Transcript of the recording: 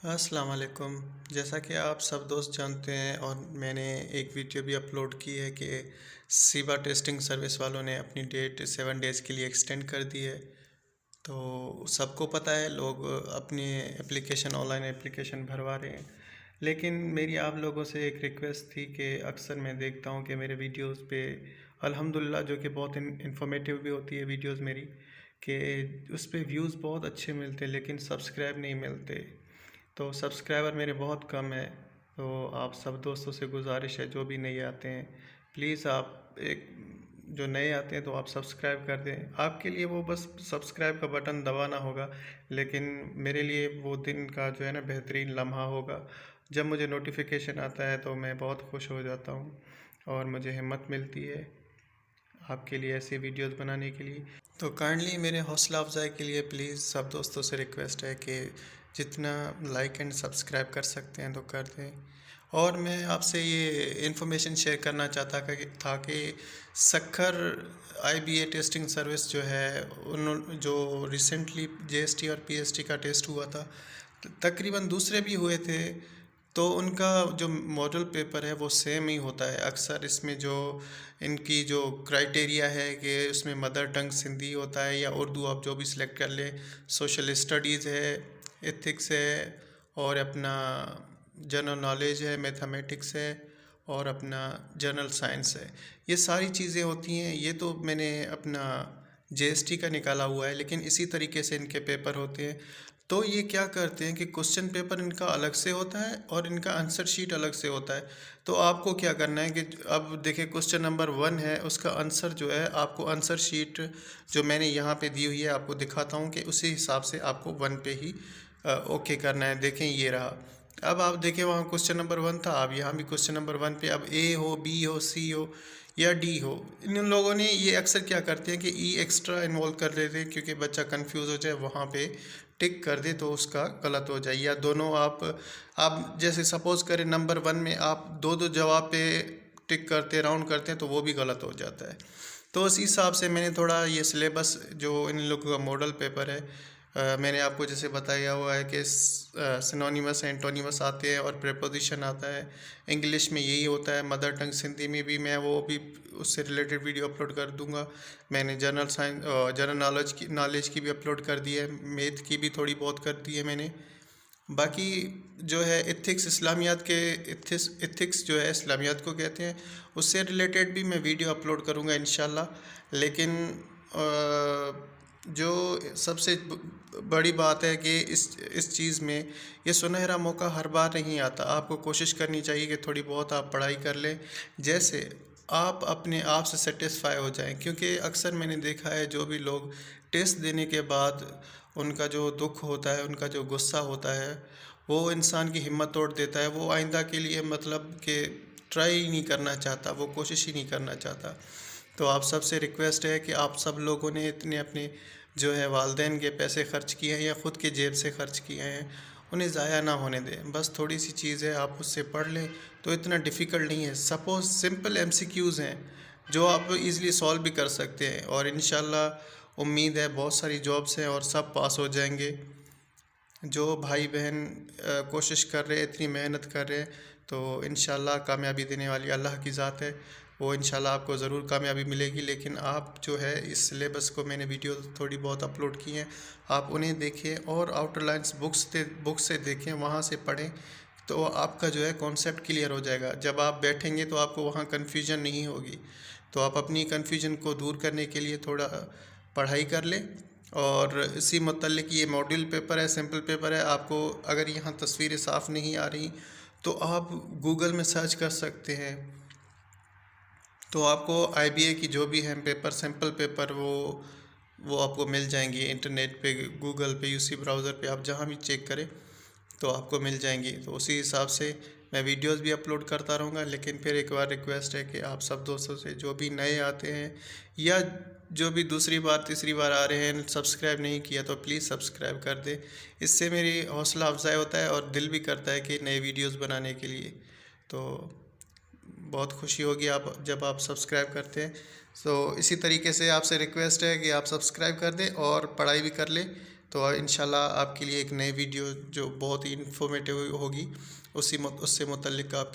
अस्सलाम वालेकुम। जैसा कि आप सब दोस्त जानते हैं और मैंने एक वीडियो भी अपलोड की है कि सिबा टेस्टिंग सर्विस वालों ने अपनी डेट 7 डेज़ के लिए एक्सटेंड कर दी है। तो सबको पता है, लोग अपनी एप्लीकेशन ऑनलाइन एप्लीकेशन भरवा रहे हैं। लेकिन मेरी आप लोगों से एक रिक्वेस्ट थी कि अक्सर मैं देखता हूँ कि मेरे वीडियोस पे अल्हम्दुलिल्लाह जो कि बहुत इन्फॉर्मेटिव भी होती है वीडियोस मेरी, कि उस पे व्यूज़ बहुत अच्छे मिलते लेकिन सब्सक्राइब नहीं मिलते। तो सब्सक्राइबर मेरे बहुत कम है। तो आप सब दोस्तों से गुजारिश है, जो भी नए आते हैं प्लीज़ आप एक जो नए आते हैं तो आप सब्सक्राइब कर दें। आपके लिए वो बस सब्सक्राइब का बटन दबाना होगा, लेकिन मेरे लिए वो दिन का जो है ना बेहतरीन लम्हा होगा जब मुझे नोटिफिकेशन आता है। तो मैं बहुत खुश हो जाता हूँ और मुझे हिम्मत मिलती है आपके लिए ऐसी वीडियोस बनाने के लिए। तो काइंडली मेरे हौसला अफजाई के लिए प्लीज़ सब दोस्तों से रिक्वेस्ट है कि जितना लाइक एंड सब्सक्राइब कर सकते हैं तो कर दें। और मैं आपसे ये इन्फॉर्मेशन शेयर करना चाहता था कि सखर आईबीए टेस्टिंग सर्विस जो है, उन जो रिसेंटली जीएसटी और पीएसटी का टेस्ट हुआ था, तकरीबन दूसरे भी हुए थे, तो उनका जो मॉडल पेपर है वो सेम ही होता है। अक्सर इसमें जो इनकी जो क्राइटेरिया है कि उसमें मदर टंग सिंधी होता है या उर्दू, आप जो भी सिलेक्ट कर लें, सोशल स्टडीज़ है, एथिक्स है, और अपना जनरल नॉलेज है, मैथमेटिक्स है, और अपना जनरल साइंस है। ये सारी चीज़ें होती हैं। ये तो मैंने अपना जीएसटी का निकाला हुआ है, लेकिन इसी तरीके से इनके पेपर होते हैं। तो ये क्या करते हैं कि क्वेश्चन पेपर इनका अलग से होता है और इनका आंसर शीट अलग से होता है। तो आपको क्या करना है कि अब देखिए, क्वेश्चन नंबर 1 है, उसका आंसर जो है आपको आंसर शीट जो मैंने यहाँ पे दी हुई है आपको दिखाता हूँ कि उसी हिसाब से आपको 1 पे ही ओके करना है। देखें, ये रहा। अब आप देखें, वहाँ क्वेश्चन नंबर 1 था, अब यहाँ भी क्वेश्चन नंबर 1 पे अब ए हो, बी हो, सी हो या डी हो। इन लोगों ने ये अक्सर क्या करते हैं कि ई एक्स्ट्रा इन्वॉल्व कर देते हैं, क्योंकि बच्चा कंफ्यूज हो जाए, वहाँ पे टिक कर दे तो उसका गलत हो जाए। या दोनों आप जैसे सपोज करें नंबर 1 में आप दो दो जवाब पे टिक करते राउंड करते हैं तो वो भी गलत हो जाता है। तो उस हिसाब से मैंने थोड़ा ये सिलेबस जो इन लोगों का मॉडल पेपर है, मैंने आपको जैसे बताया हुआ है कि सिनोनिमस एंटोनिमस आते हैं और प्रेपोजिशन आता है। इंग्लिश में यही होता है, मदर टंग सिंधी में भी मैं वो भी उससे रिलेटेड वीडियो अपलोड कर दूंगा। मैंने जनरल साइंस जनरल नॉलेज की भी अपलोड कर दी है, मैथ की भी थोड़ी बहुत कर दी है मैंने। बाकी जो है एथिक्स इस्लामियात के, एथिक्स जो है इस्लामियात को कहते हैं, उससे रिलेटेड भी मैं वीडियो अपलोड करूँगा इंशाल्लाह। लेकिन जो सबसे बड़ी बात है कि इस चीज़ में ये सुनहरा मौका हर बार नहीं आता। आपको कोशिश करनी चाहिए कि थोड़ी बहुत आप पढ़ाई कर लें, जैसे आप अपने आप से सेटिस्फाई हो जाएं। क्योंकि अक्सर मैंने देखा है, जो भी लोग टेस्ट देने के बाद उनका जो दुख होता है, उनका जो गुस्सा होता है, वो इंसान की हिम्मत तोड़ देता है। वो आइंदा के लिए मतलब कि ट्राई ही नहीं करना चाहता, वो कोशिश ही नहीं करना चाहता। तो आप सबसे रिक्वेस्ट है कि आप सब लोगों ने इतने अपने जो है वालदेन के पैसे ख़र्च किए हैं या ख़ुद के जेब से ख़र्च किए हैं, उन्हें ज़ाया ना होने दें। बस थोड़ी सी चीज़ है, आप उससे पढ़ लें तो इतना डिफ़िकल्ट नहीं है। सपोज़ सिंपल एमसीक्यूज़ हैं जो आप इजीली सॉल्व भी कर सकते हैं, और इंशाल्लाह उम्मीद है बहुत सारी जॉब्स हैं और सब पास हो जाएंगे। जो भाई बहन कोशिश कर रहे हैं, इतनी मेहनत कर रहे हैं, तो इंशाल्लाह कामयाबी देने वाली अल्लाह की ज़ात है। वो इंशाल्लाह आपको ज़रूर कामयाबी मिलेगी। लेकिन आप जो है इस सिलेबस को, मैंने वीडियो थोड़ी बहुत अपलोड की हैं, आप उन्हें देखें और आउटर लाइन्स बुक से देखें, वहाँ से पढ़ें, तो आपका जो है कॉन्सेप्ट क्लियर हो जाएगा। जब आप बैठेंगे तो आपको वहाँ कन्फ्यूजन नहीं होगी। तो आप अपनी कन्फ्यूजन को दूर करने के लिए थोड़ा पढ़ाई कर लें। और इसी मतलब ये मॉड्यूल पेपर है, सिंपल पेपर है। आपको अगर यहाँ तस्वीरें साफ़ नहीं आ रही तो आप गूगल में सर्च कर सकते हैं, तो आपको आईबीए की जो भी है पेपर, सिंपल पेपर, वो आपको मिल जाएंगी इंटरनेट पे, गूगल पे, यूसी ब्राउज़र पे, आप जहाँ भी चेक करें तो आपको मिल जाएंगी। तो उसी हिसाब से मैं वीडियोस भी अपलोड करता रहूँगा। लेकिन फिर एक बार रिक्वेस्ट है कि आप सब दोस्तों से, जो भी नए आते हैं या जो भी दूसरी बार तीसरी बार आ रहे हैं, सब्सक्राइब नहीं किया तो प्लीज़ सब्सक्राइब कर दें। इससे मेरी हौसला अफजाई होता है और दिल भी करता है कि नए वीडियोस बनाने के लिए। तो बहुत खुशी होगी आप जब आप सब्सक्राइब करते हैं। इसी तरीके से आपसे रिक्वेस्ट है कि आप सब्सक्राइब कर दें और पढ़ाई भी कर लें, तो इंशाल्लाह आपके लिए एक नई वीडियो जो बहुत ही इन्फॉर्मेटिव होगी उससे मुतल्लिक आप